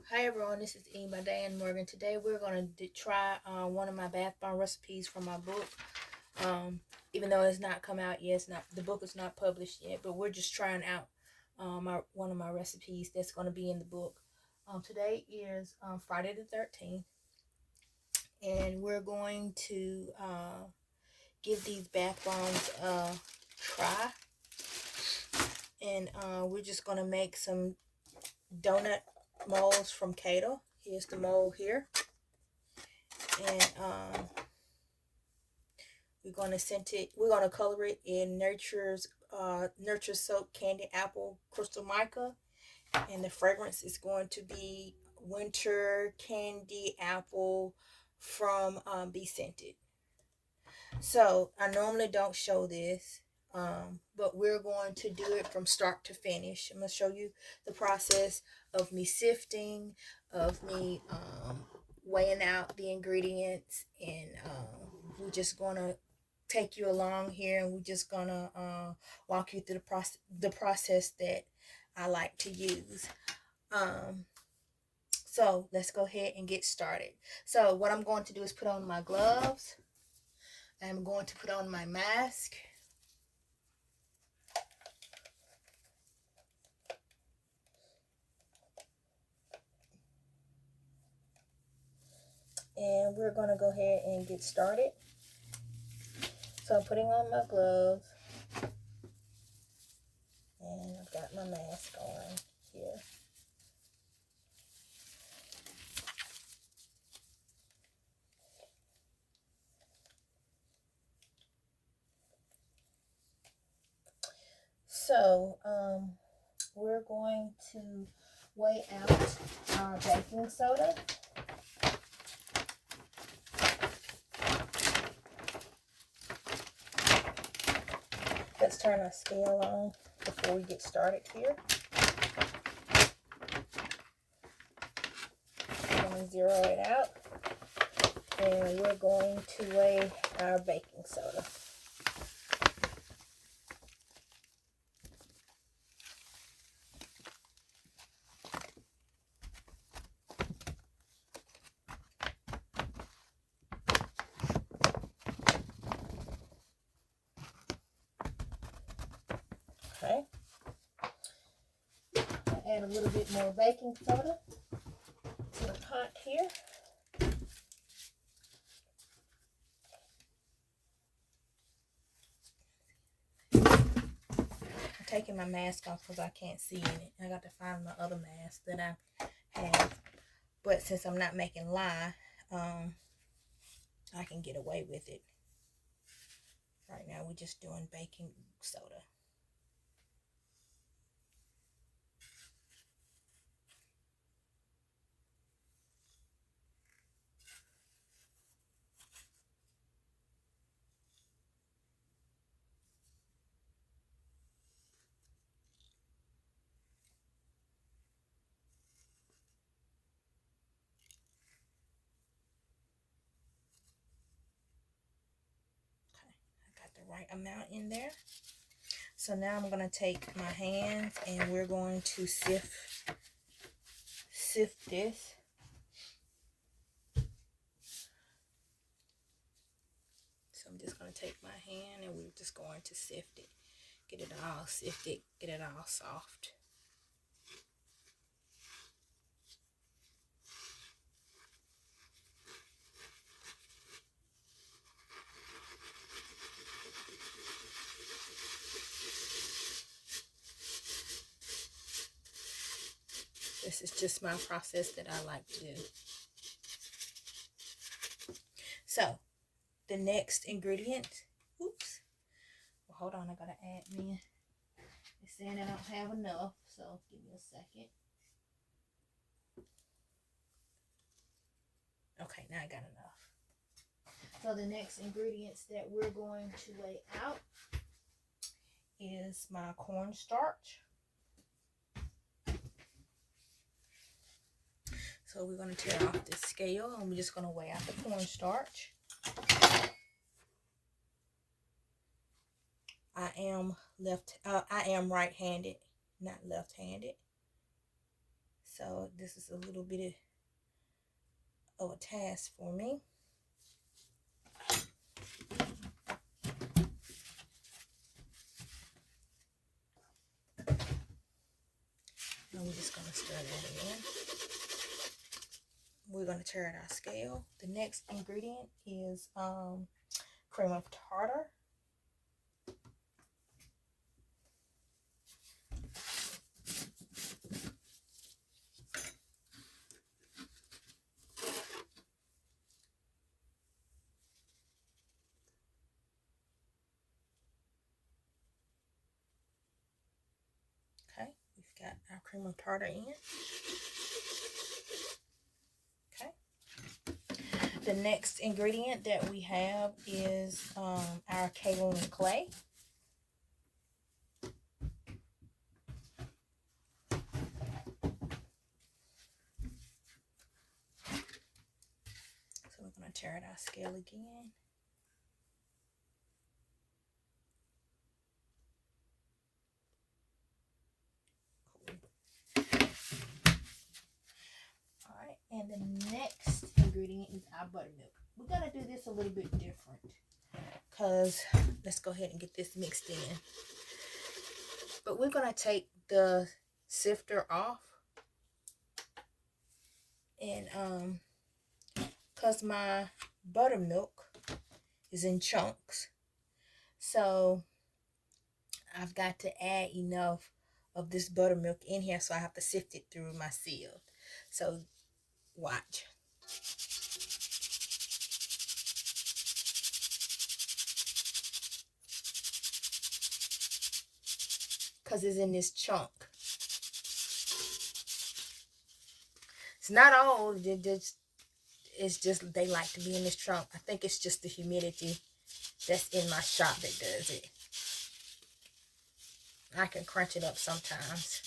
Hi everyone, this is E by Diane Morgan. Today we're going to try one of my bath bomb recipes from my book. Even though it's not come out yet, the book is not published yet, but we're just trying out one of my recipes that's going to be in the book. Today is Friday the 13th, and we're going to give these bath bombs a try. And we're just going to make some donut molds from Cato. Here's the mold here, and we're gonna scent it. We're gonna color it in Nurture Soap Candy Apple Crystal Mica, and the fragrance is going to be Winter Candy Apple from Be Scented. So I normally don't show this, but we're going to do it from start to finish. I'm going to show you the process of me sifting, of me weighing out the ingredients, and we're just going to take you along here, and we're just going to walk you through the process that I like to use. So let's go ahead and get started. So what I'm going to do is put on my gloves. I'm going to put on my mask. And we're going to go ahead and get started. So I'm putting on my gloves. And I've got my mask on here. So we're going to weigh out our baking soda. Let's turn our scale on before we get started here. I'm going to zero it out. And we're going to weigh our baking soda. Okay. Add a little bit more baking soda to the pot here. I'm taking my mask off because I can't see in it. I got to find my other mask that I have. But since I'm not making lye, I can get away with it. Right now we're just doing baking soda. The right amount in there. So now I'm going to take my hands and we're going to sift this. So I'm just going to take my hand and we're just going to sift it. Get it all sifted, get it all soft. This is just my process that I like to do. So, the next ingredient, oops, well, hold on, I gotta add me. It's saying I don't have enough, so give me a second. Okay, now I got enough. So the next ingredients that we're going to weigh out is my cornstarch. So we're going to tear off this scale and we're just going to weigh out the cornstarch. I am right-handed, not left-handed. So this is a little bit of a task for me. And we're just going to stir that in. We're going to tear out our scale. The next ingredient is cream of tartar. Okay, we've got our cream of tartar in. Okay. The next ingredient that we have is our kaolin clay. So we're going to tear out our scale again. Alright, and the next ingredient is our buttermilk. We're going to do this a little bit different, because let's go ahead and get this mixed in. But we're going to take the sifter off, and because my buttermilk is in chunks, so I've got to add enough of this buttermilk in here, so I have to sift it through my sieve. So watch. Because it's in this chunk. It's not all, it's just they like to be in this chunk. I think it's just the humidity that's in my shop that does it. I can crunch it up sometimes.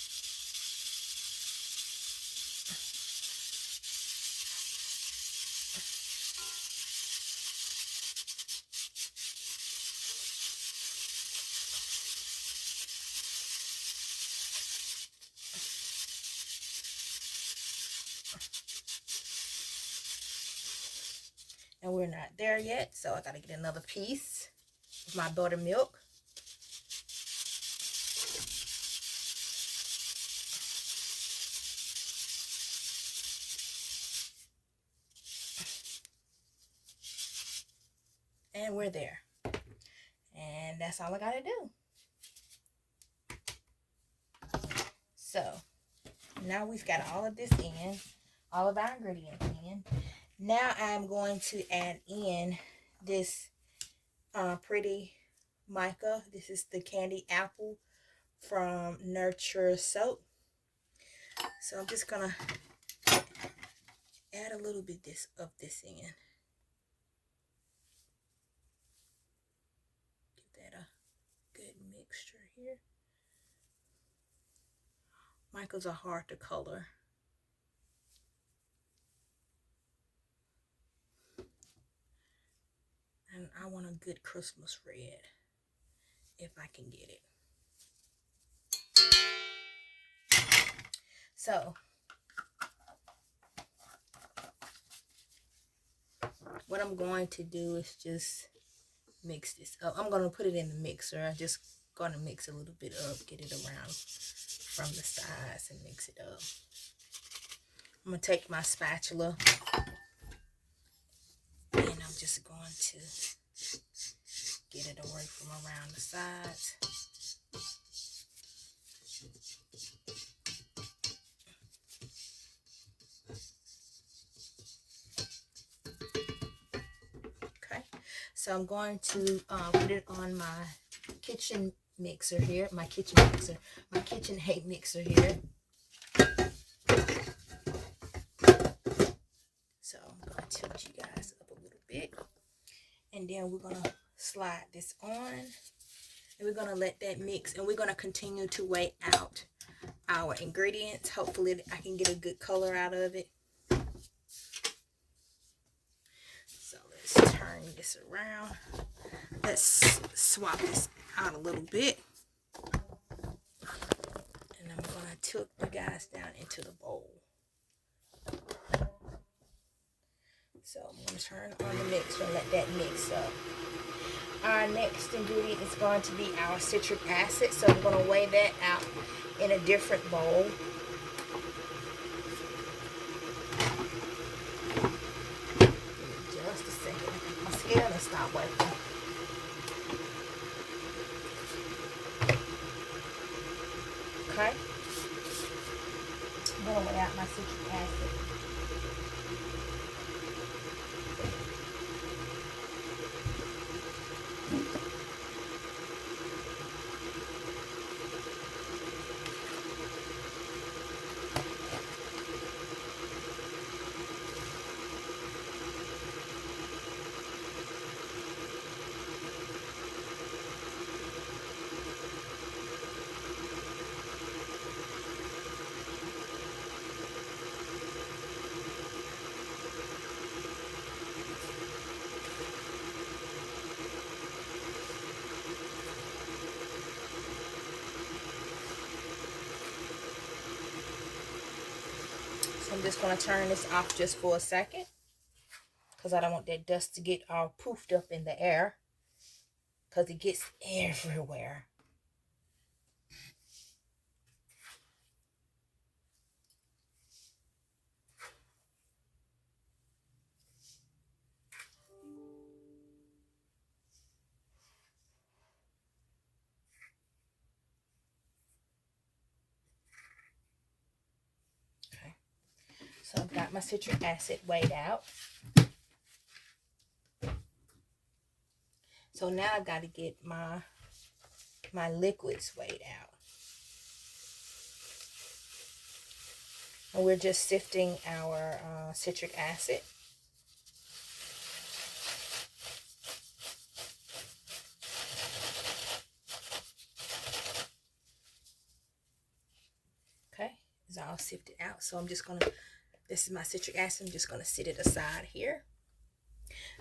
And we're not there yet, so I gotta get another piece of my buttermilk. And we're there. And that's all I gotta do. So now we've got all of this in, all of our ingredients in. Now I'm going to add in this pretty mica. This is the candy apple from Nurture Soap. So I'm just gonna add a little bit of this in. Give that a good mixture here. Micas are hard to color. And I want a good Christmas red, if I can get it. So, what I'm going to do is just mix this up. I'm going to put it in the mixer. I'm just going to mix a little bit up, get it around from the sides and mix it up. I'm going to take my spatula and I'm just going to get it away from around the sides. Okay, so I'm going to put it on my kitchen mixer here, my kitchen hay mixer here. So I'm going to tilt you guys up a little bit, and then we're going to slide this on, and we're going to let that mix, and we're going to continue to weigh out our ingredients. Hopefully I can get a good color out of it. So let's turn this around. Let's swap this out a little bit, and I'm going to tilt you guys down into the bowl. So I'm going to turn on the mixer and let that mix up. Our next ingredient is going to be our citric acid. So I'm going to weigh that out in a different bowl. Just a second. My scale is not working. Okay. I'm going to weigh out my citric acid. So I'm just going to turn this off just for a second, because I don't want that dust to get all poofed up in the air, because it gets everywhere. Okay. So I've got my citric acid weighed out. So now I've got to get my liquids weighed out. And we're just sifting our citric acid. Okay, it's all sifted out. So I'm just going to, this is my citric acid, I'm just going to set it aside here.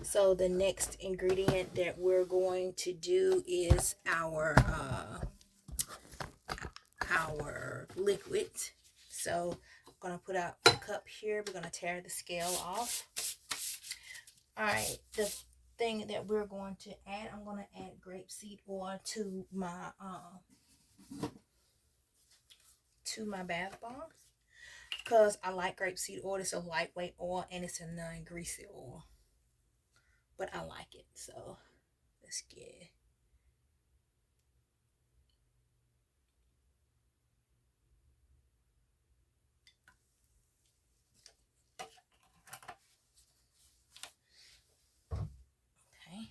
So the next ingredient that we're going to do is our liquid. So I'm going to put out a cup here. We're going to tear the scale off. All right, the thing that we're going to add, I'm going to add grapeseed oil to my bath bombs, because I like grapeseed oil. It's a lightweight oil and it's a non-greasy oil, but I like it. So let's get it. Okay,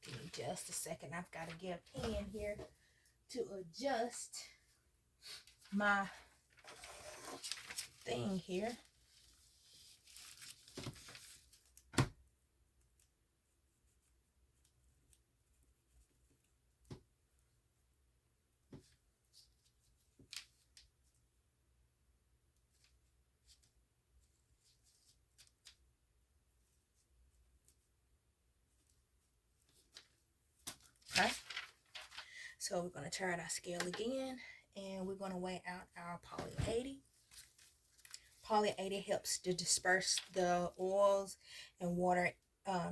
give me just a second. I've got to get a pen here to adjust my thing here. Okay, so we're going to turn our scale again, and we're going to weigh out our poly 80. Poly 80 helps to disperse the oils and water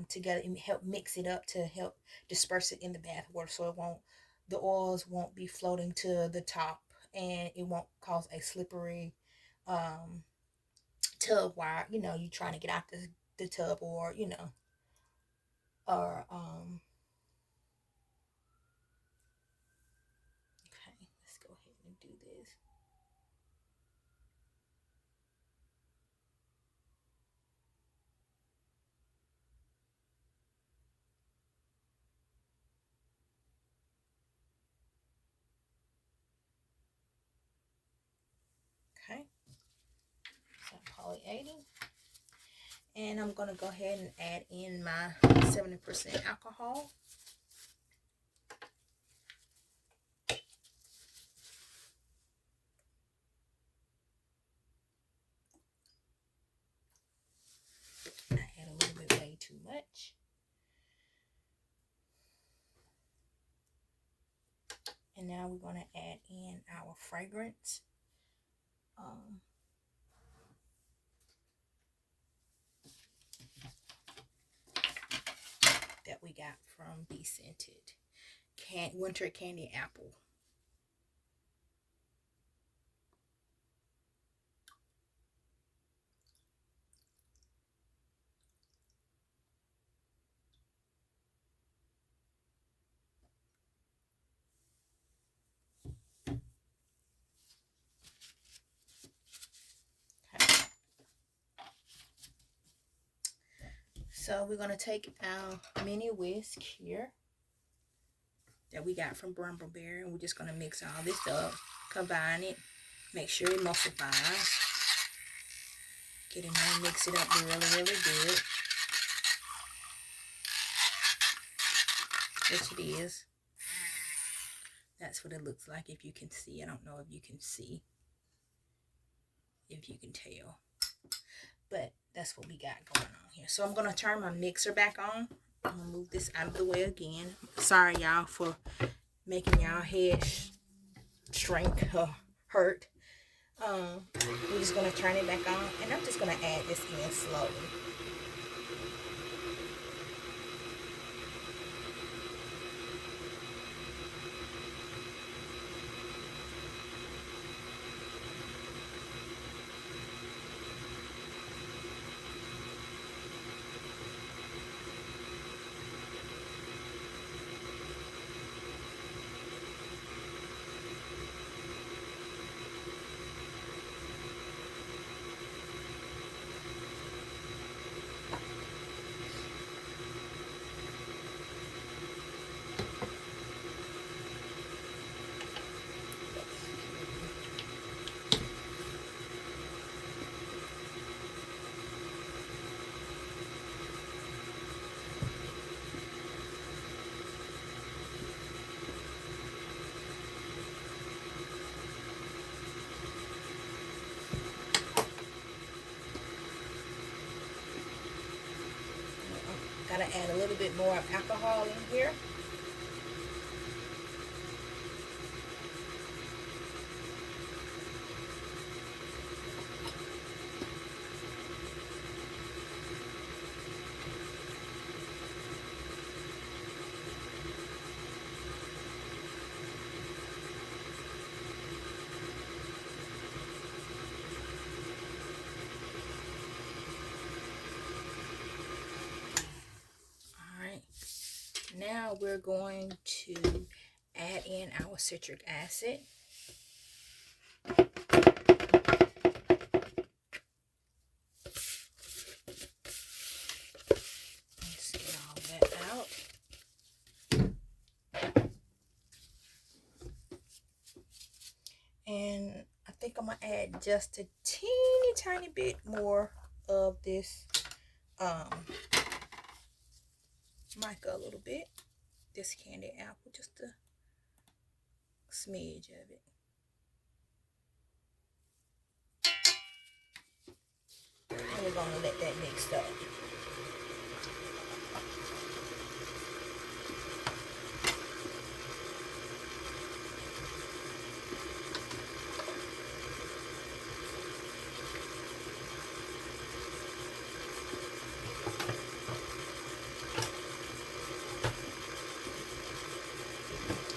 together and help mix it up to help disperse it in the bath water, so the oils won't be floating to the top, and it won't cause a slippery tub while you're trying to get out the tub, or or okay, let's go ahead and do this. Okay, so poly 80, and I'm gonna go ahead and add in my 70% alcohol. I add a little bit way too much. And now we're going to add in our fragrance. that we got from Be Scented. Winter Candy Apple. So we're going to take our mini whisk here that we got from Brambleberry, and we're just going to mix all this up, combine it, make sure it emulsifies. Get in there and mix it up really good. Which it is. That's what it looks like if you can see. I don't know if you can see, if you can tell. But that's what we got going on here. So I'm going to turn my mixer back on. I'm going to move this out of the way again. Sorry, y'all, for making y'all head shrink or hurt. We're just going to turn it back on. And I'm just going to add this in slowly. Gotta add a little bit more of alcohol in here. Now we're going to add in our citric acid. Let's get all that out. And I think I'm going to add just a teeny tiny bit more of this mica, a little bit. This candy apple, just a smidge of it. And we're going to let that mix up.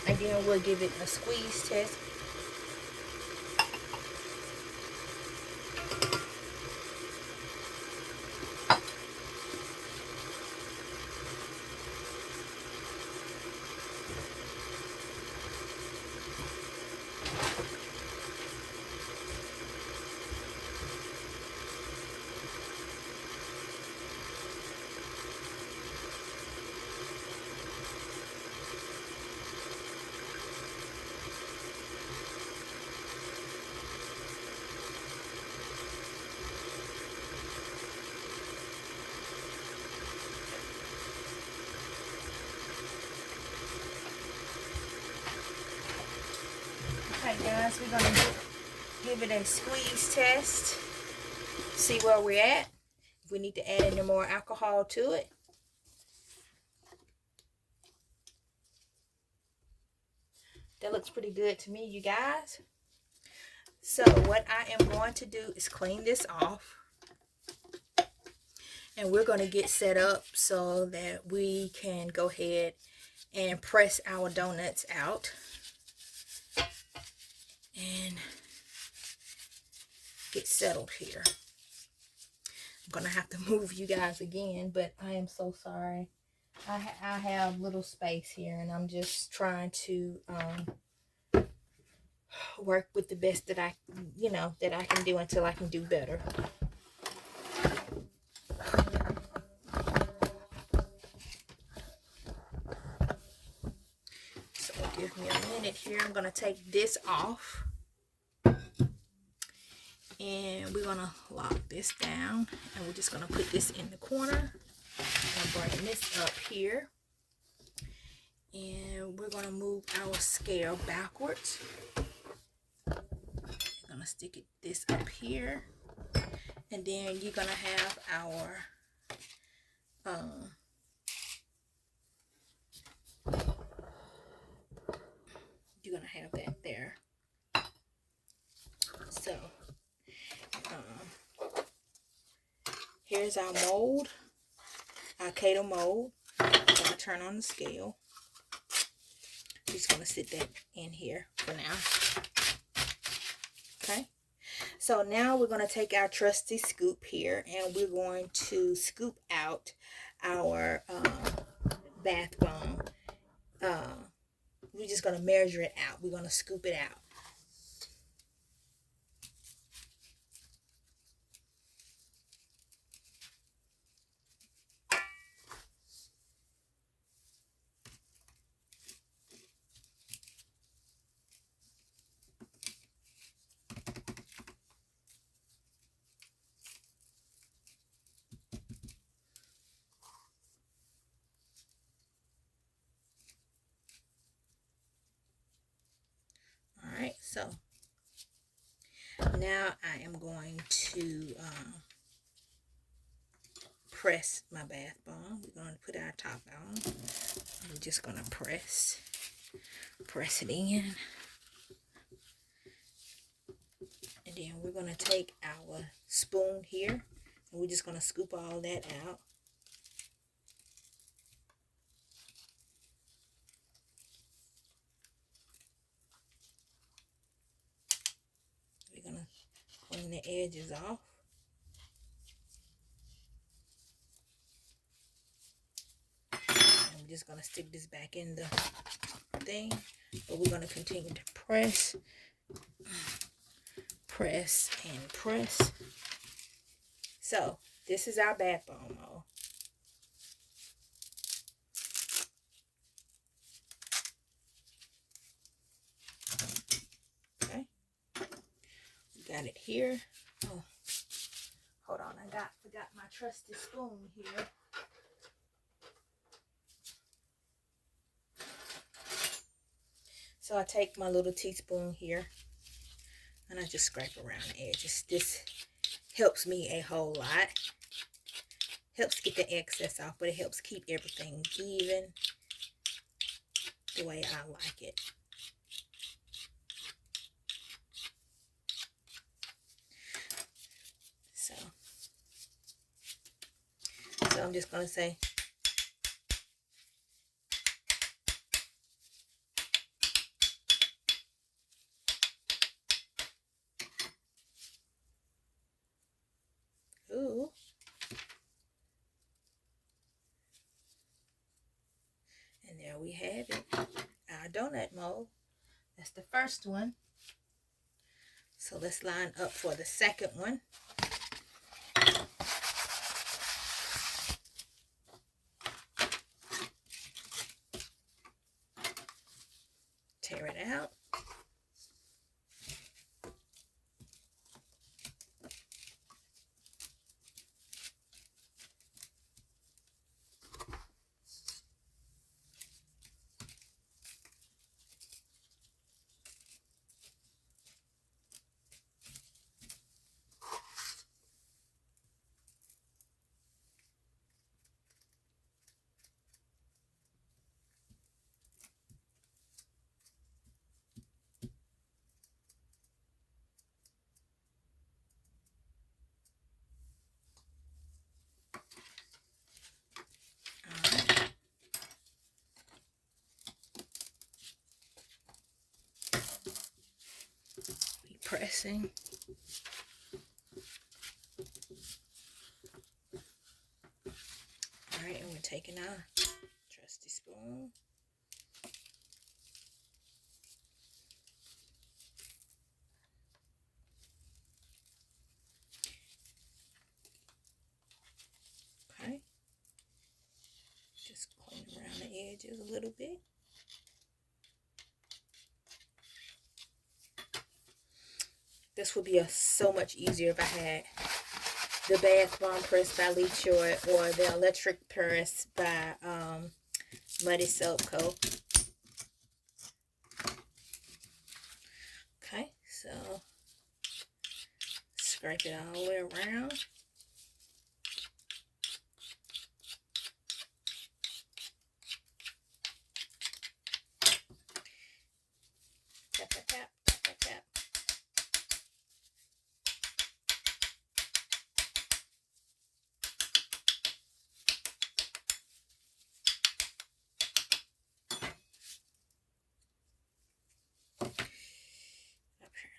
And then we'll give it a squeeze test. Alright guys, we're going to give it a squeeze test. See where we're at. If we need to add any more alcohol to it. That looks pretty good to me, you guys. So what I am going to do is clean this off. And we're going to get set up so that we can go ahead and press our donuts out. And get settled here. I'm going to have to move you guys again, but I am so sorry. I have little space here, and I'm just trying to work with the best that I can do until I can do better. So give me a minute here. I'm going to take this off. And we're going to lock this down. And we're just going to put this in the corner. And bring this up here. And we're going to move our scale backwards. I'm going to stick this up here. And then you're going to have our you're going to have that there. So here's our mold, our Kato mold. I'm going to turn on the scale. I'm just going to sit that in here for now. Okay. So now we're going to take our trusty scoop here, and we're going to scoop out our bath bomb. We're just going to measure it out. We're going to scoop it out. Alright, so now I am going to press my bath bomb. We're going to put our top on. We're just going to press it in. And then we're going to take our spoon here, and we're just going to scoop all that out. We're going to clean the edges off. And we're just going to stick this back in the thing. But we're going to continue to press. Press and press. So this is our bath bomb mold. Okay, got it here. Oh, hold on, I forgot my trusty spoon here. So I take my little teaspoon here, and I just scrape around the edges. This helps me a whole lot. Helps get the excess off, but it helps keep everything even the way I like it. So I'm just going to say, ooh. And there we have it, our donut mold. That's the first one. So let's line up for the second one. Tear it out. pressing. Alright, and we're taking our trusty spoon. Okay. Just clean around the edges a little bit. This would be so much easier if I had the bath bomb press by Lechoy or the electric press by Muddy Soap Co. Okay, so scrape it all the way around. Tap, tap, tap, tap, tap, tap.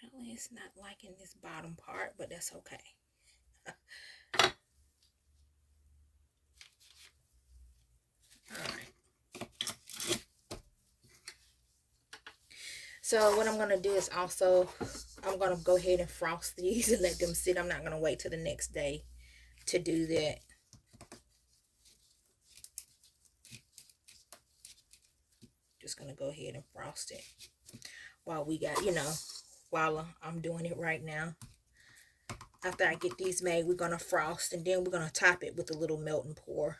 Apparently it's not liking this bottom part, but that's okay. Alright. So what I'm going to do is also, I'm going to go ahead and frost these and let them sit. I'm not going to wait till the next day to do that. Just going to go ahead and frost it while we got, while I'm doing it right now. After I get these made, we're going to frost, and then we're going to top it with a little melt and pour.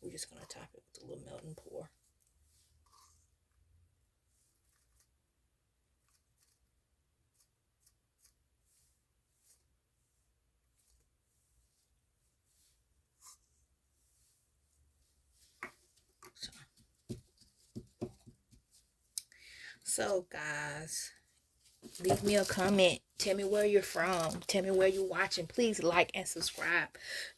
We're just going to top it with a little melt and pour. So guys, leave me a comment. Tell me where you're from. Tell me where you're watching. Please like and subscribe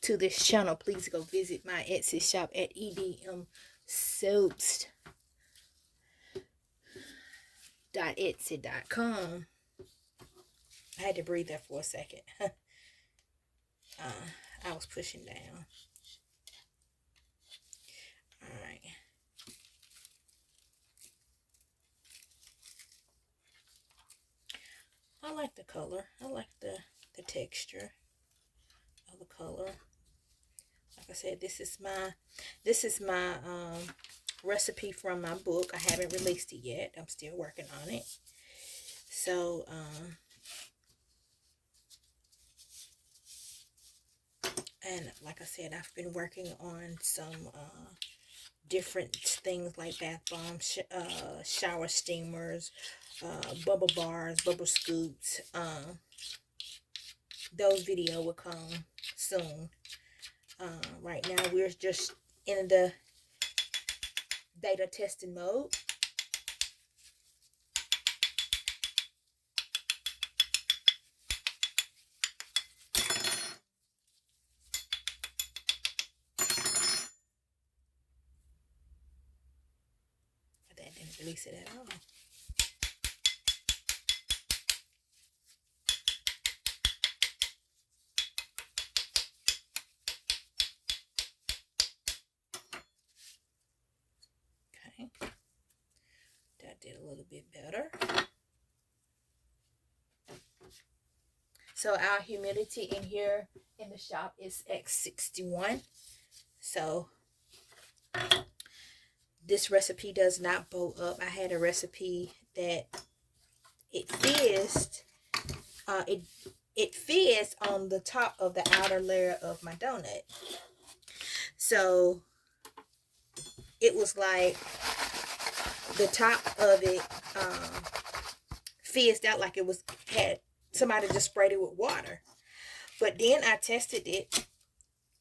to this channel. Please go visit my Etsy shop at edmsoaps.etsy.com. I had to breathe there for a second. I was pushing down. Alright. I like the color. I like the texture of the color. Like I said, this is my recipe from my book. I haven't released it yet. I'm still working on it. So and like I said, I've been working on some different things like bath bombs, shower steamers, bubble bars, bubble scoops. Those videos will come soon. Right now we're just in the beta testing mode. That didn't release it at all. That did a little bit better. So our humidity in here in the shop is at 61. So this recipe does not bow up. I had a recipe that it fizzed. It fizzed on the top of the outer layer of my donut. So it was like the top of it fizzed out, like it was had somebody just sprayed it with water. But then I tested it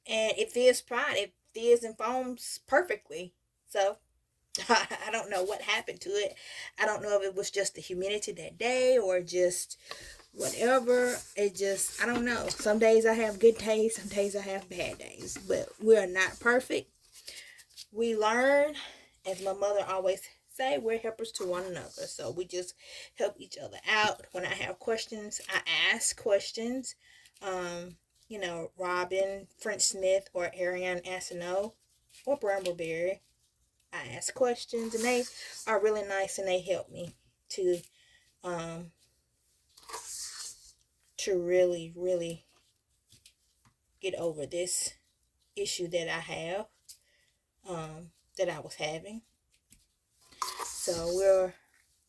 and it fizzed fine. It fizzed and foams perfectly. So I don't know what happened to it. I don't know if it was just the humidity that day or just whatever. It just, I don't know. Some days I have good days, some days I have bad days. But we're not perfect. we learn, as my mother always say, we're helpers to one another. So we just help each other out. When I have questions, I ask questions. Robin, French Smith, or Ariane Asino, or Brambleberry, I ask questions, and they are really nice, and they help me to um really, really get over this issue that I have, that I was having. So we're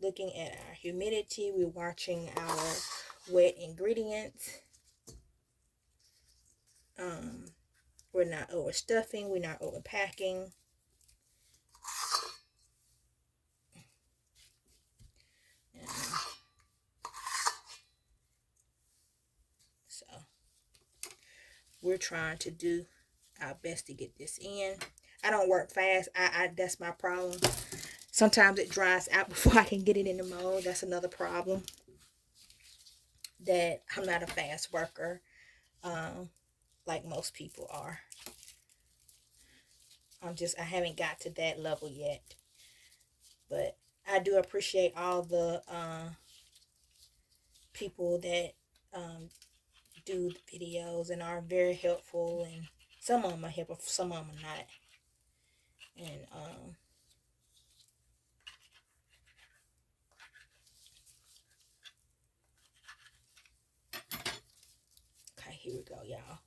looking at our humidity. We're watching our wet ingredients. We're not overstuffing. We're not overpacking. So we're trying to do our best to get this in. I don't work fast. I that's my problem. Sometimes it dries out before I can get it in the mold. That's another problem. That I'm not a fast worker, like most people are. I haven't got to that level yet. But I do appreciate all the people that do the videos and are very helpful, and some of them are helpful, some of them are not. And okay, here we go, y'all.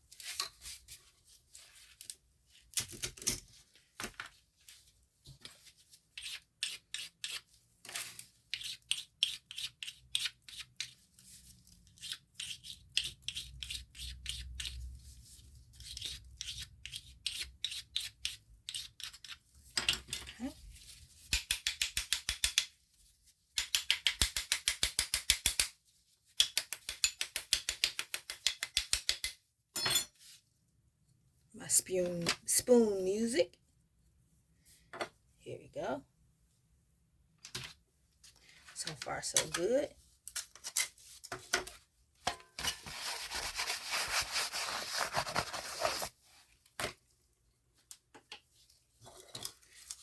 My spoon music. Here we go. So far, so good.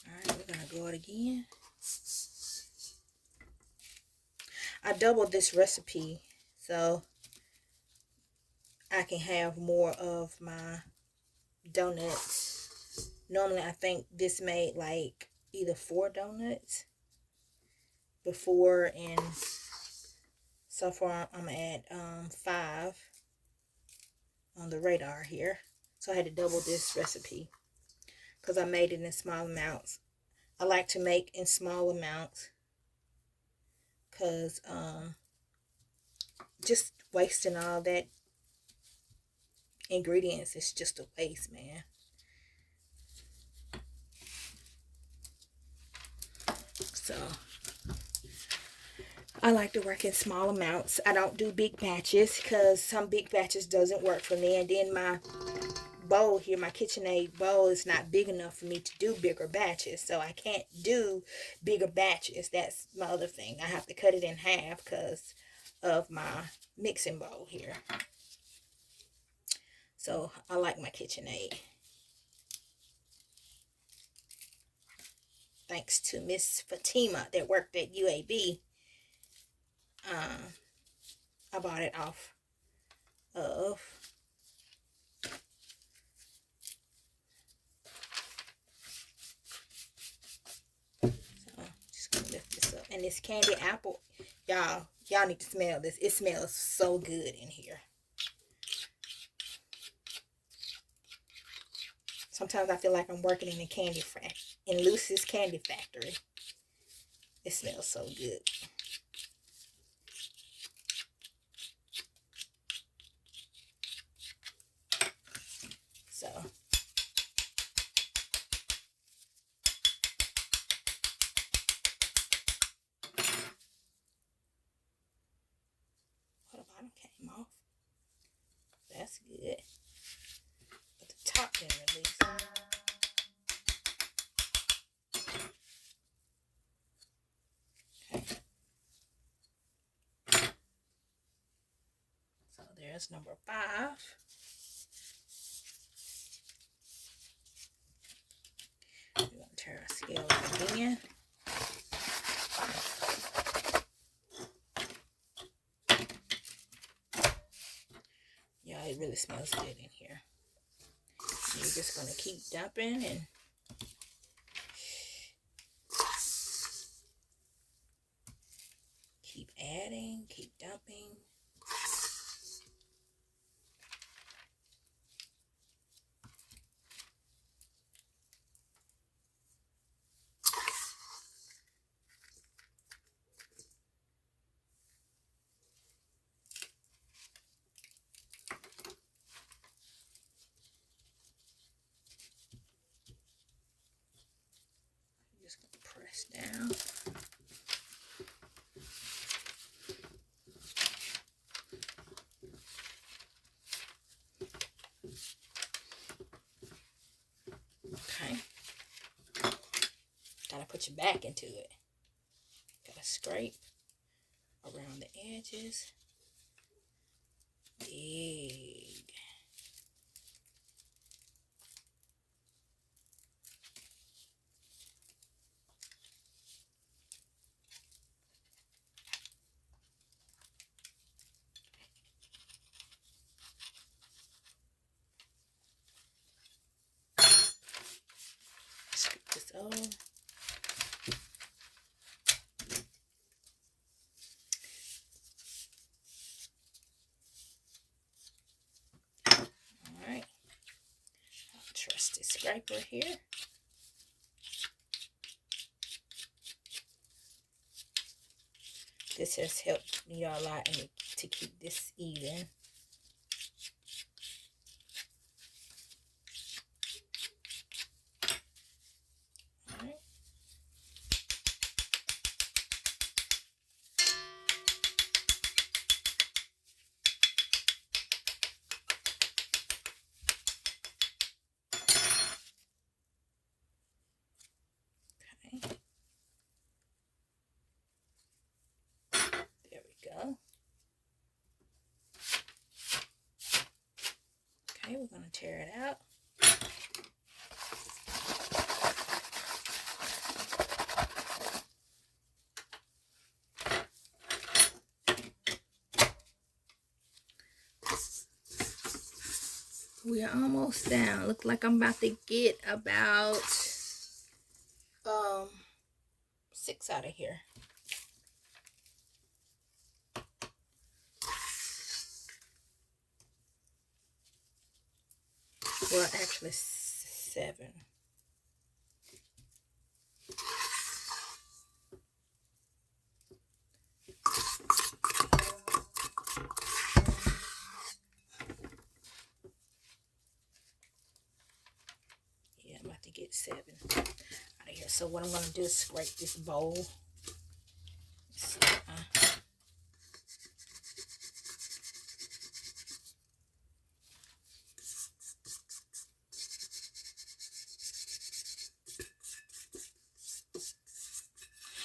Alright, we're gonna go it again. I doubled this recipe so I can have more of my donuts. Normally I think this made like either 4 donuts before, and so far I'm at 5 on the radar here. So I had to double this recipe because I made it in small amounts. I like to make in small amounts because just wasting all that ingredients is just a waste, man. So I like to work in small amounts. I don't do big batches because some big batches doesn't work for me. And then my bowl here, my KitchenAid bowl, is not big enough for me to do bigger batches. So I can't do bigger batches. That's my other thing. I have to cut it in half because of my mixing bowl here. So I like my KitchenAid. Thanks to Miss Fatima that worked at UAB. I bought it off of just gonna lift this up. And this candy apple, y'all need to smell this. It smells so good in here. Sometimes I feel like I'm working in a candy factory, in Lucy's Candy Factory. It smells so good. So the bottom came off. That's good. But the top didn't release. Okay. So there's number 5. in. Yeah, it really smells good in here. You're just going to keep dumping and keep adding, keep dumping. Just going to press down. Okay. Gotta put your back into it. Gotta scrape around the edges. Dig. Scoop this over. Alright. I'll trust this scraper here. This has helped me a lot to keep this even. Alright. Okay. There we go. Okay, we're going to tear it out. We are almost down. Look like I'm about to get about 6 out of here. Well, actually 7. Yeah, I'm about to get 7 out of here. So what I'm going to do is scrape this bowl.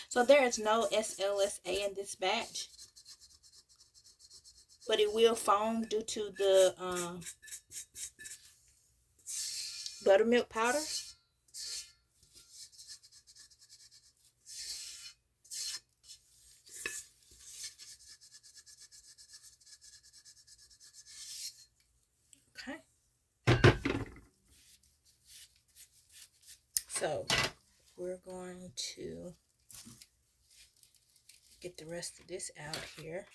So there is no SLSA in this batch, but it will foam due to the buttermilk powder. Okay. So we're going to get the rest of this out here.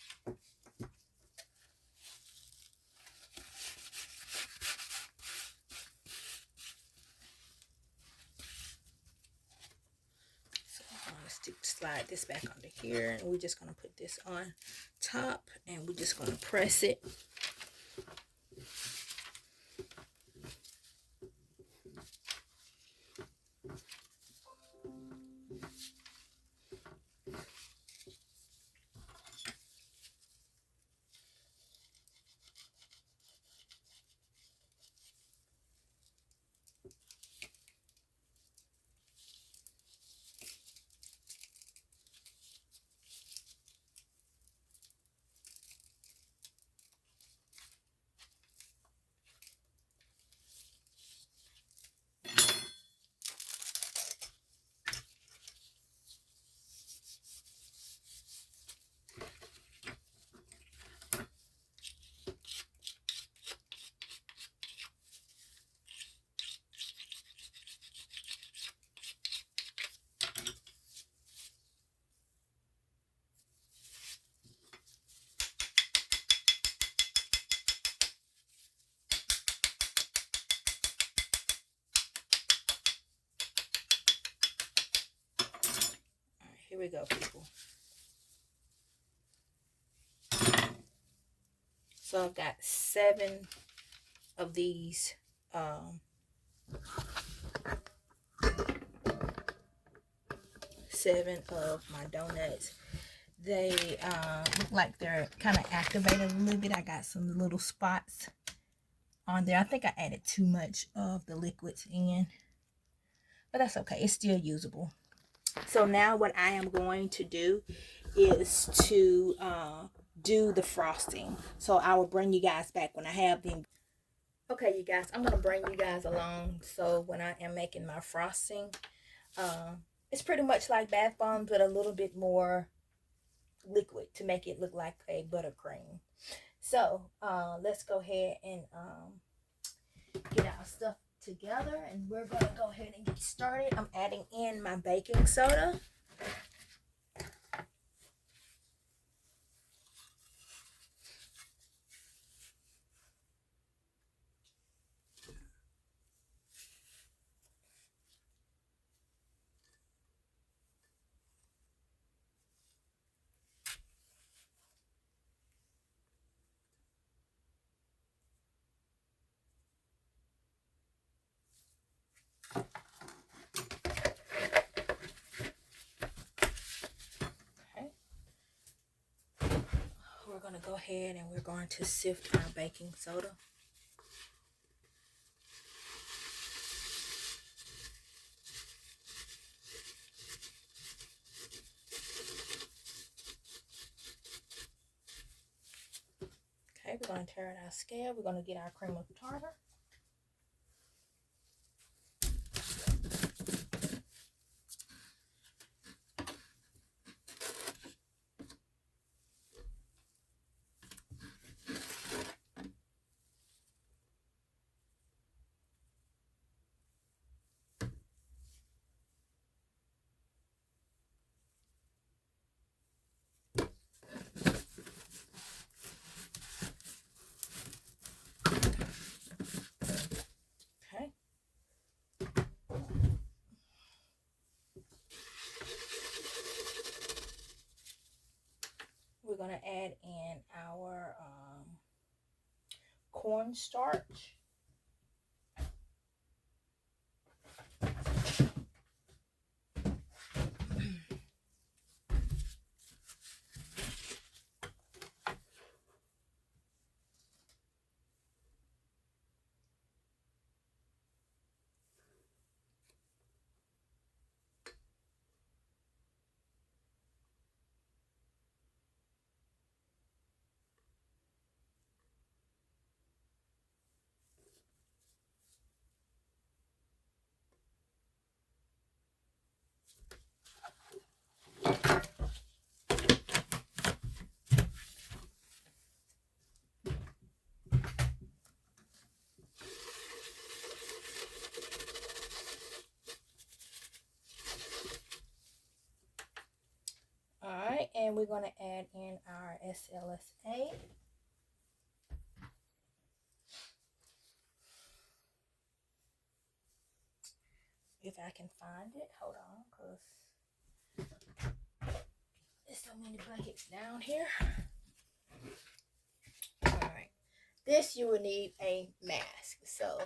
So I'm going to slide this back onto here, and we're just going to put this on top, and we're just going to press it. we go, people. So I've got 7 of these 7 of my donuts. They look like they're kind of activated a little bit. I got some little spots on there. I think I added too much of the liquids in, but that's okay. It's still usable. So now what I am going to do is to do the frosting. So I will bring you guys back when I have them. Okay, you guys, I'm going to bring you guys along. So when I am making my frosting, it's pretty much like bath bombs, but a little bit more liquid to make it look like a buttercream. So let's go ahead and get our stuff together, and we're going to go ahead and get started. I'm adding in my baking soda. We're going to go ahead and we're going to sift our baking soda. Okay, we're going to tear out our scale. We're going to get our cream of tartar. Okay. We're going to add in our cornstarch. Alright, and we're going to add in our SLSA. If I can find it, hold on, because there's so many buckets down here. Alright, this you will need a mask, so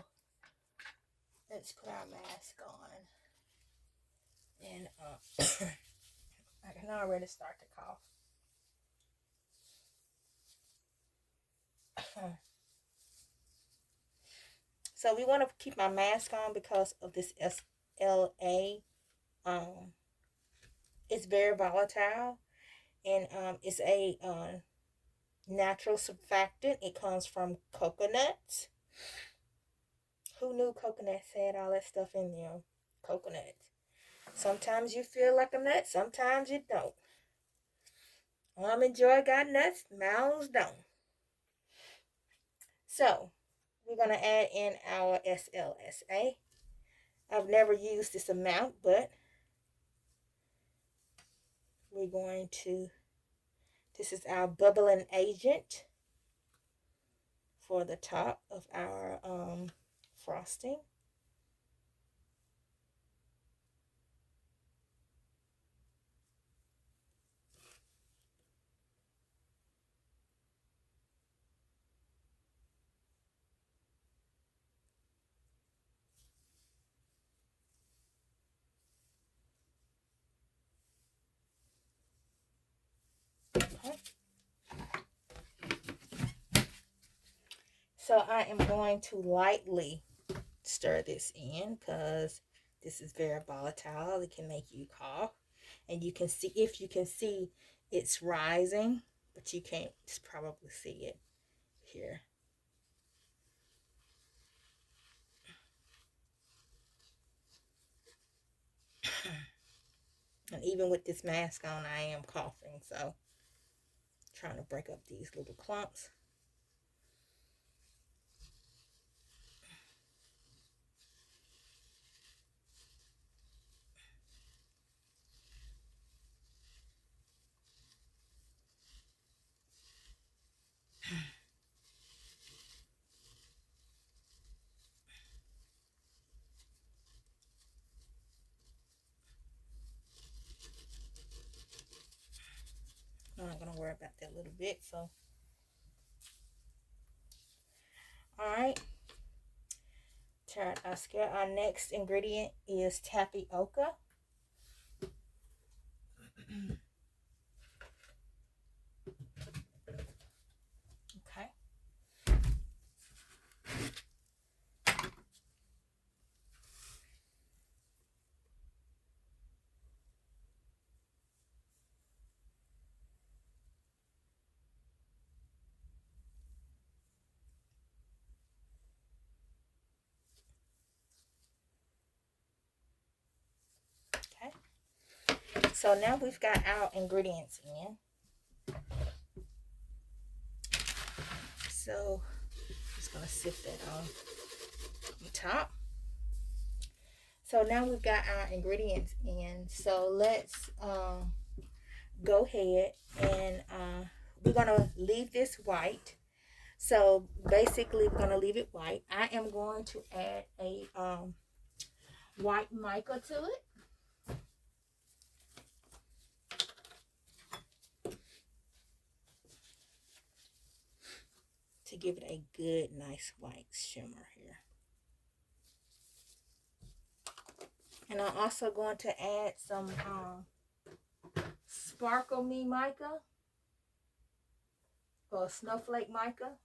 let's put our mask on. And I can already start to cough. So we want to keep my mask on because of this SLA. It's very volatile, and it's a natural surfactant. It comes from coconuts. Who knew coconuts had all that stuff in them? Coconuts. Sometimes you feel like a nut, sometimes you don't. Almond Joy got nuts, Mounds don't. So we're going to add in our SLSA. I've never used this amount, but we're going to, this is our bubbling agent for the top of our frosting. So I am going to lightly stir this in because this is very volatile. It can make you cough. And you can see, if you can see, it's rising, but you can't probably see it here. And even with this mask on, I am coughing. So trying to break up these little clumps. I'm not going to worry about that little bit. So, all right. Terrace R. Our next ingredient is tapioca. Okay. Okay. So now we've got our ingredients in. So I'm just going to sift that on the top. So now we've got our ingredients in. So let's go ahead and we're going to leave this white. So basically we're going to leave it white. I am going to add a white mica to it. To give it a good, nice white shimmer here. And I'm also going to add some Sparkle Me mica or Snowflake mica.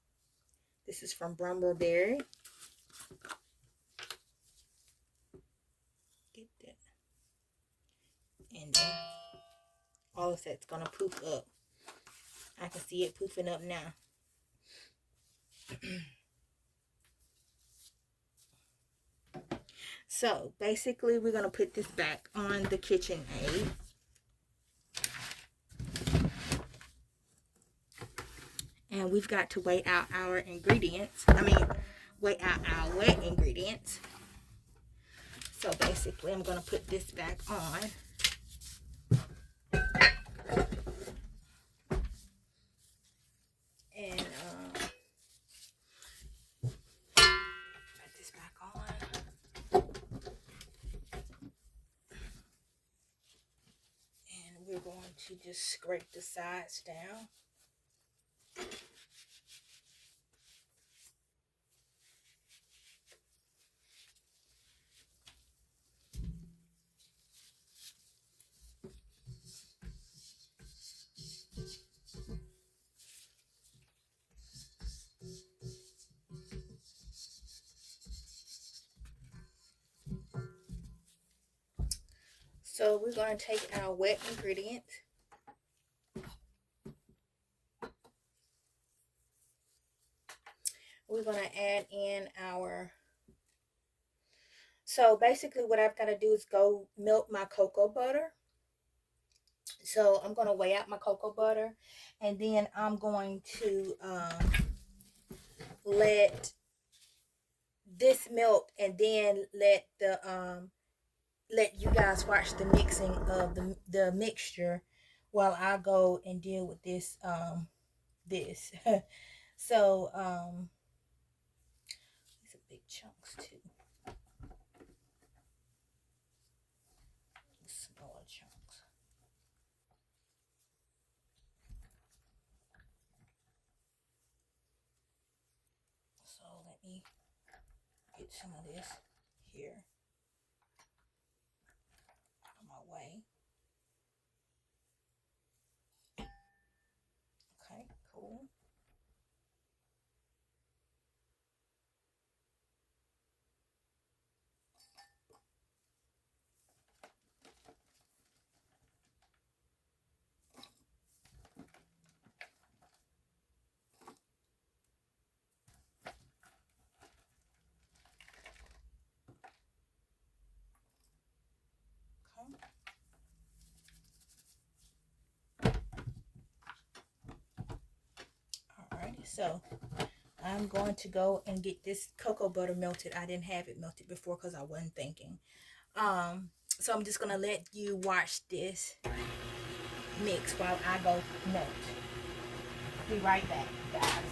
This is from Berry. Get that. And then all of that's going to poof up. I can see it poofing up now. So basically we're going to put this back on the KitchenAid. And we've got to weigh out our ingredients. Weigh out our wet ingredients. So basically I'm going to put this back on. And put this back on. And we're going to just scrape the sides down. So we're going to take our wet ingredients. We're going to add in our... So basically what I've got to do is go melt my cocoa butter. So I'm going to weigh out my cocoa butter. And then I'm going to let this melt, and then let you guys watch the mixing of the mixture while I go and deal with this this. So these are big chunks too. Smaller chunks. So let me get some of this here out of my way. Okay, cool. So I'm going to go and get this cocoa butter melted. I didn't have it melted before because I wasn't thinking. So I'm just gonna let you watch this mix while I go melt. Be right back, guys.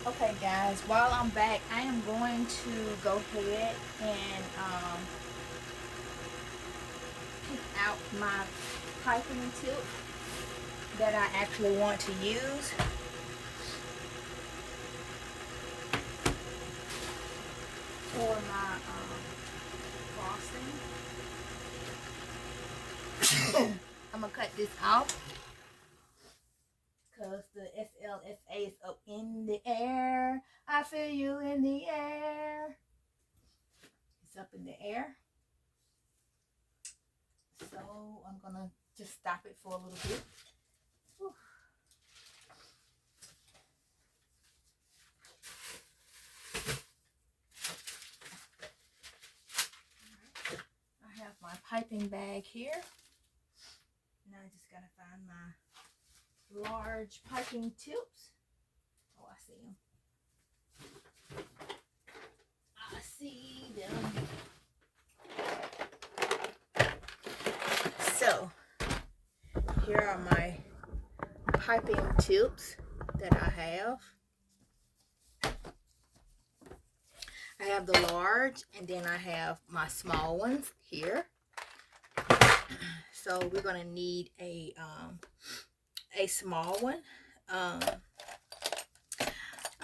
Okay guys, while I'm back, I am going to go ahead and pick out my piping tip that I actually want to use. For my frosting. I'm going to cut this off because the SLSA is up in the air. I feel you in the air. It's up in the air. So I'm going to just stop it for a little bit. Whew. I have my piping bag here. Now I just got to find my large piping tips. Oh, I see them. I see them. So, here are my piping tips that I have. I have the large, and then I have my small ones here. So we're gonna need a small one. I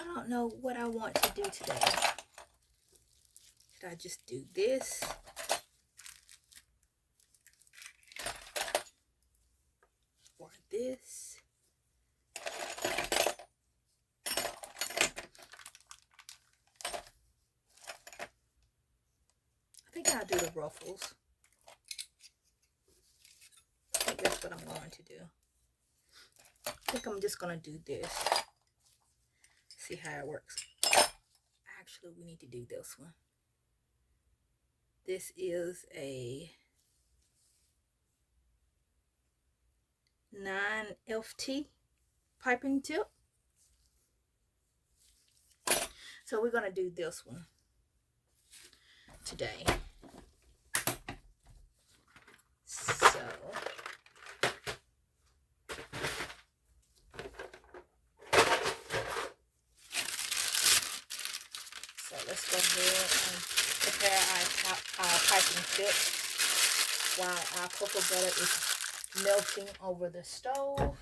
don't know what I want to do today. Should I just do this? Or this? I think I'll do the ruffles. I think that's what I'm going to do. I think I'm just going to do this. See how it works. Actually, we need to do this one. This is a 9FT piping tip. So we're going to do this one today. So let's go ahead and prepare our piping tips while our cocoa butter is melting over the stove.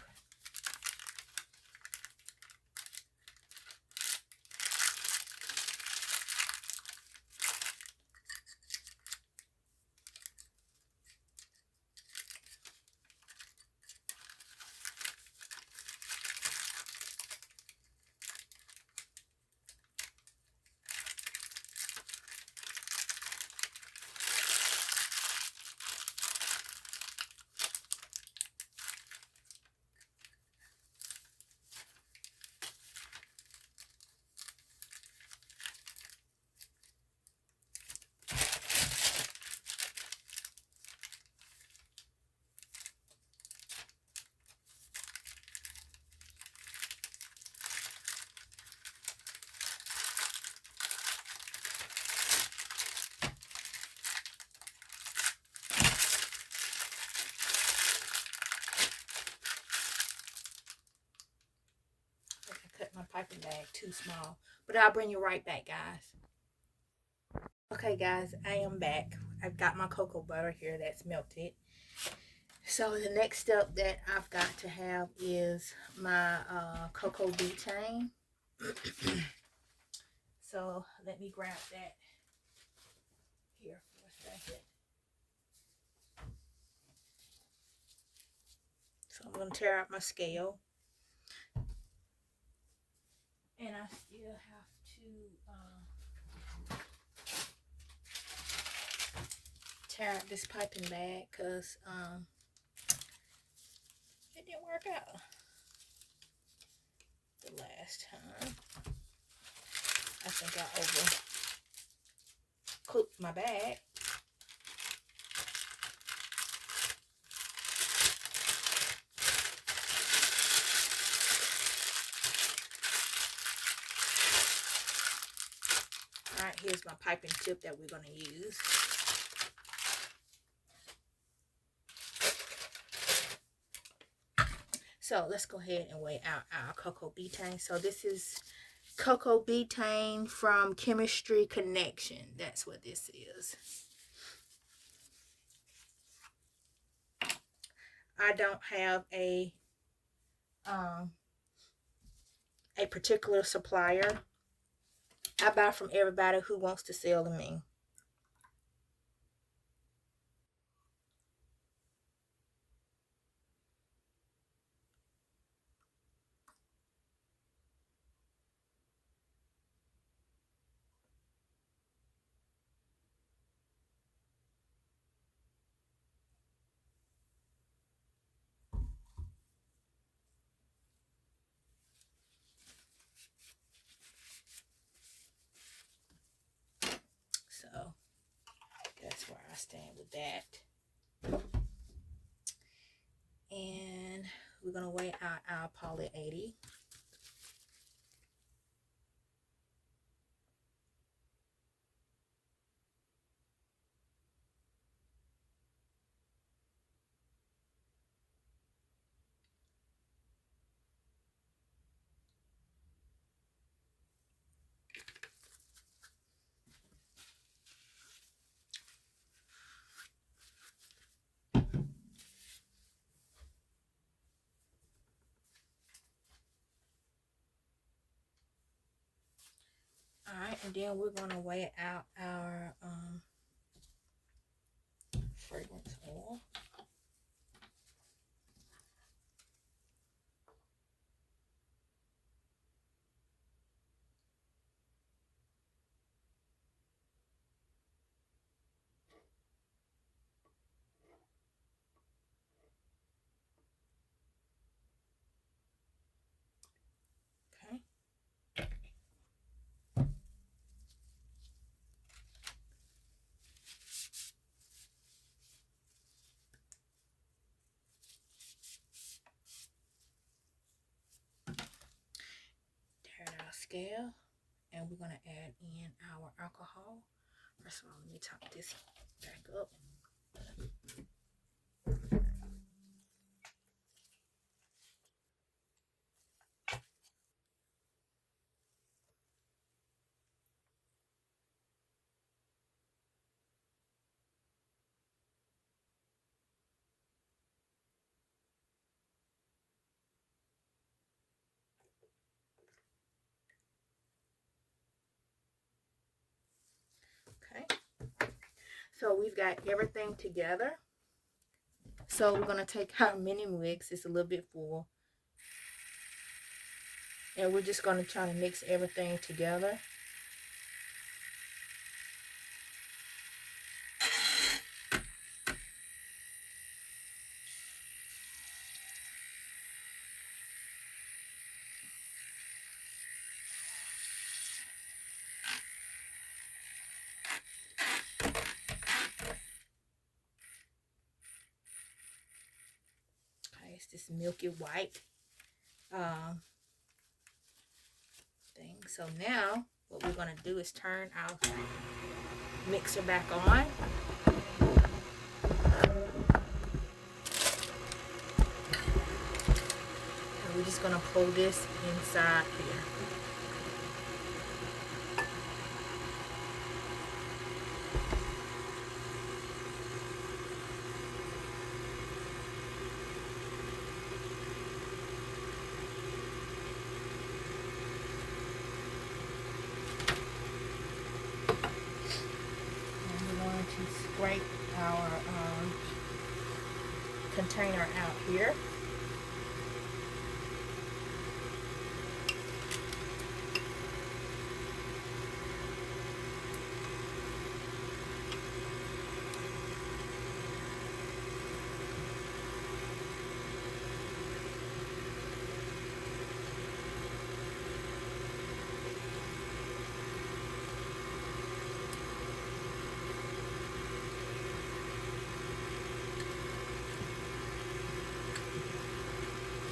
piping bag too small. But I'll bring you right back, guys. Okay, guys, I am back. I've got my cocoa butter here that's melted. So the next step that I've got to have is my cocoa betaine. So let me grab that here for a second. So I'm going to tear out my scale. And I still have to tear out this piping bag because it didn't work out the last time. I think I overcooked my bag. Alright, here's my piping tip that we're going to use. So let's go ahead and weigh out our cocoa betaine. So this is cocoa betaine from Chemistry Connection. That's what this is. I don't have a particular supplier. I buy from everybody who wants to sell to me. So that's where I stand with that. And we're going to weigh out our poly 80. Alright, and then we're going to weigh out our fragrance oil. Okay. Tear our scale, and we're going to add in our alcohol. First of all, let me top this back up. Okay, so we've got everything together. So we're going to take our mini mix. It's a little bit full. And we're just going to try to mix everything together. It's this milky white thing. So now what we're going to do is turn our mixer back on. And we're just just gonna pull this inside here. And we're going to scrape our container out here.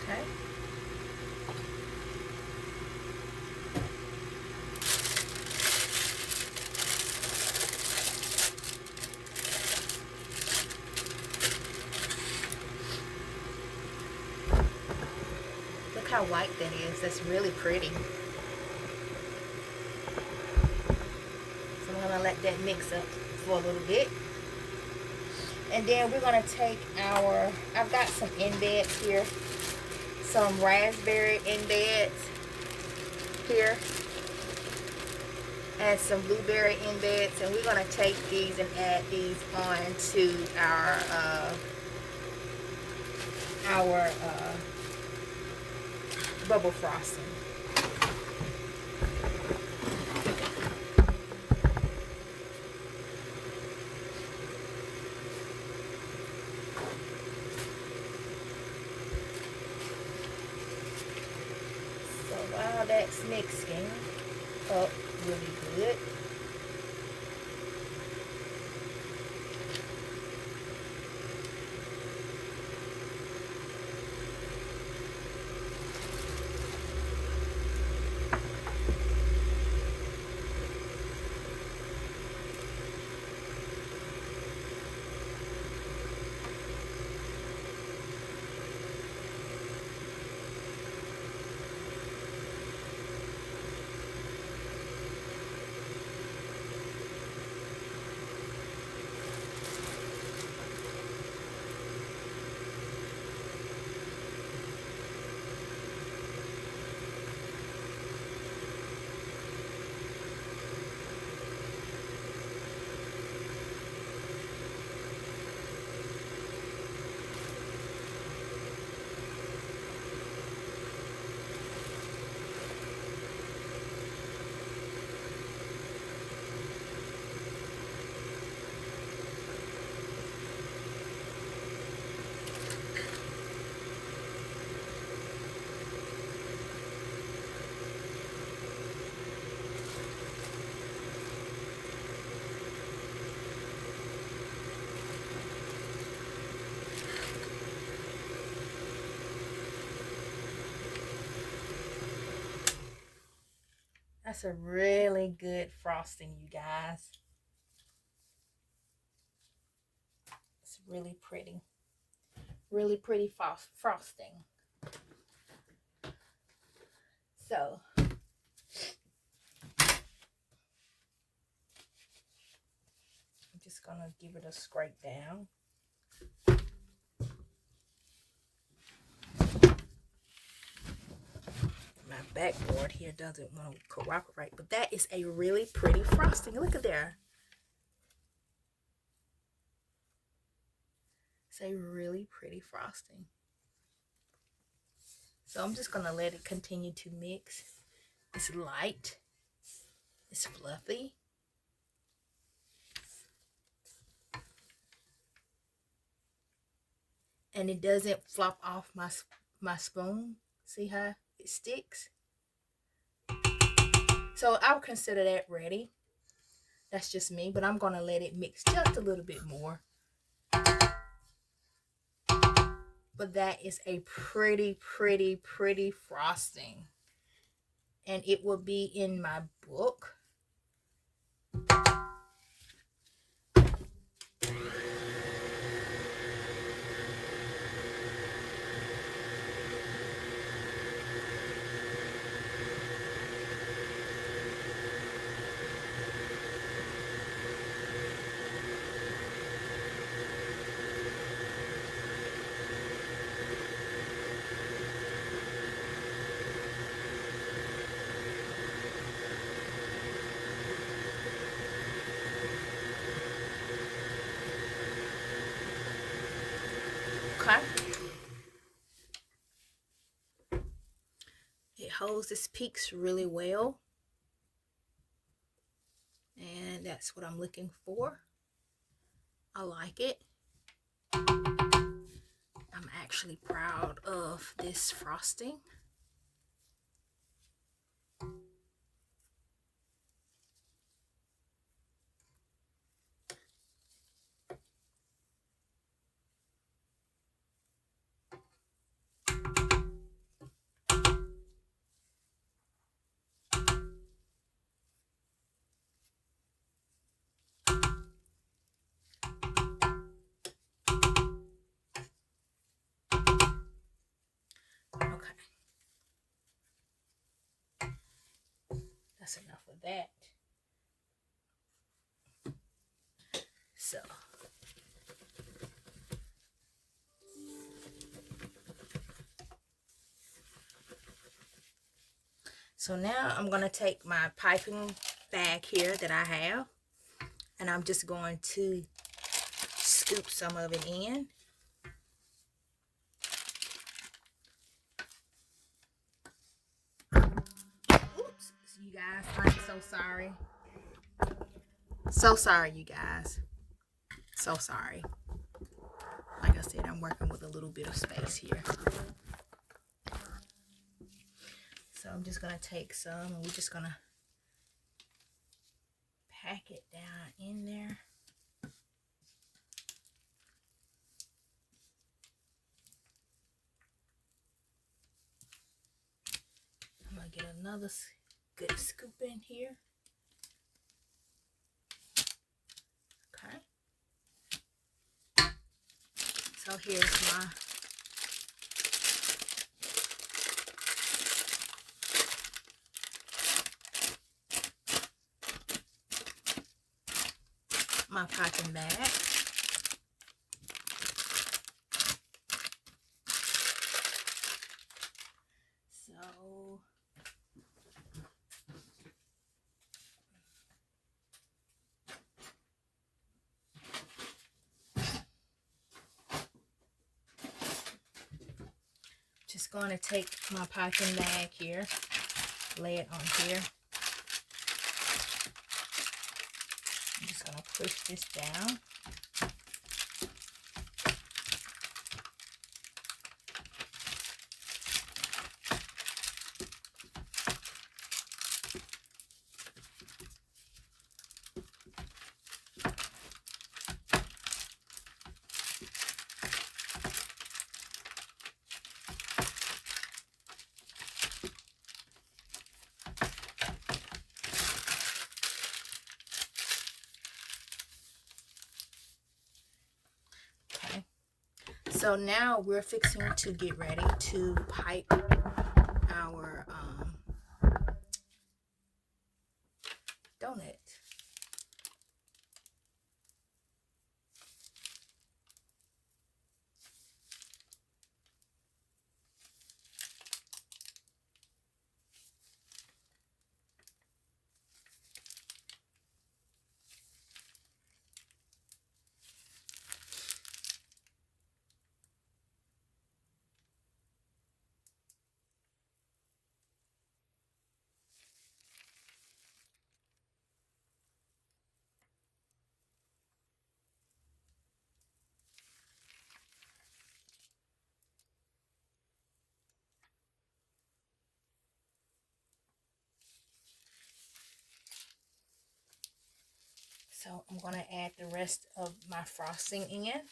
Okay. Look how white that is. That's really pretty. So I'm gonna let that mix up for a little bit. And then we're gonna take our, I've got some embeds here. Some raspberry embeds here. And some blueberry embeds. And we're gonna take these and add these on to our bubble frosting. So while that's mixing up really good, that's a really good frosting, you guys. It's really pretty. Really pretty frosting. So I'm just gonna give it a scrape down. My backboard here doesn't want to cooperate, but that is a really pretty frosting. Look at there. It's a really pretty frosting. So I'm just gonna let it continue to mix. It's light. It's fluffy. And it doesn't flop off my spoon. See how it sticks? So I would consider that ready. That's just me, but I'm gonna let it mix just a little bit more. But that is a pretty, pretty, pretty frosting. And it will be in my book. Okay. It holds its peaks really well. And that's what I'm looking for. I like it. I'm actually proud of this frosting. Okay. That's enough of that. So now I'm going to take my piping bag here that I have, and I'm just going to scoop some of it in. Oops, you guys, I'm so sorry. So sorry, you guys. So sorry. Like I said, I'm working with a little bit of space here. So I'm just going to take some, and we're just going to pack it down in there. I'm going to get another good scoop in here. Okay. So here's my piping bag. So just going to take my piping bag here, lay it on here. I'm just going to push this down. Okay. So now we're fixing to get ready to pipe our donut. So I'm going to add the rest of my frosting in.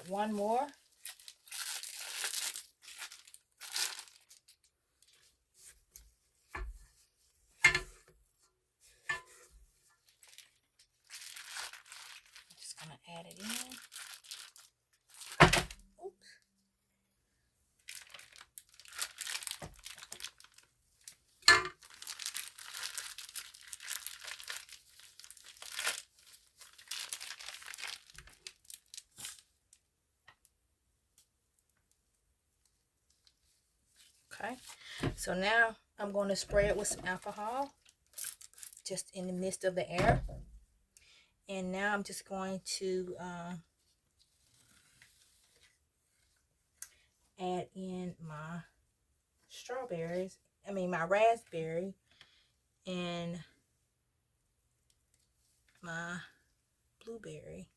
got one more. Just gonna add it in. Oops. Okay, so now I'm going to spray it with some alcohol just in the midst of the air. And now I'm just going to add in my strawberries, my raspberry, and my blueberry.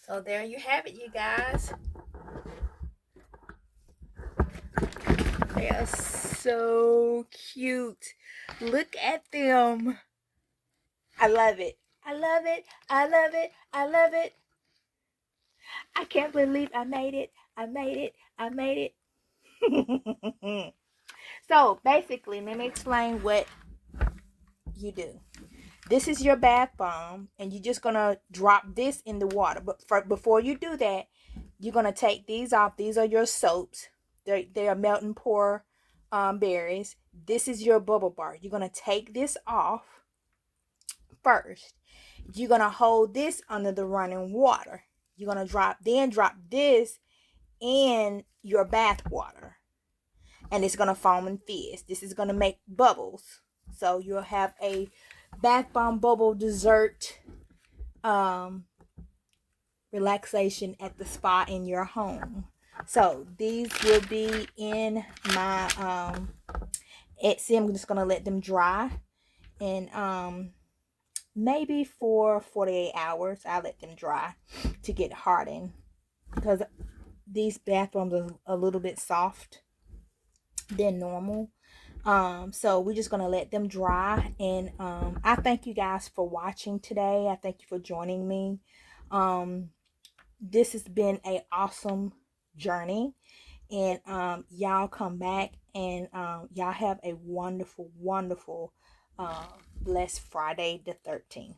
So there you have it, you guys. They are so cute. Look at them. I love it. I love it. I love it. I love it. I can't believe I made it. I made it. I made it. So basically, let me explain what you do. This is your bath bomb, and you're just gonna drop this in the water. But before you do that, you're gonna take these off. These are your soaps. They are melt and pour berries. This is your bubble bar. You're gonna take this off first. You're gonna hold this under the running water. You're gonna drop this in your bath water, and it's gonna foam and fizz. This is gonna make bubbles. So you'll have a bath bomb bubble dessert relaxation at the spa in your home. So these will be in my Etsy. I'm just gonna let them dry, and maybe for 48 hours I'll let them dry to get hardened, because these bath bombs are a little bit soft than normal. So we're just gonna let them dry, and I thank you guys for watching today. I thank you for joining me. This has been a awesome journey, and y'all come back, and y'all have a wonderful blessed Friday the 13th.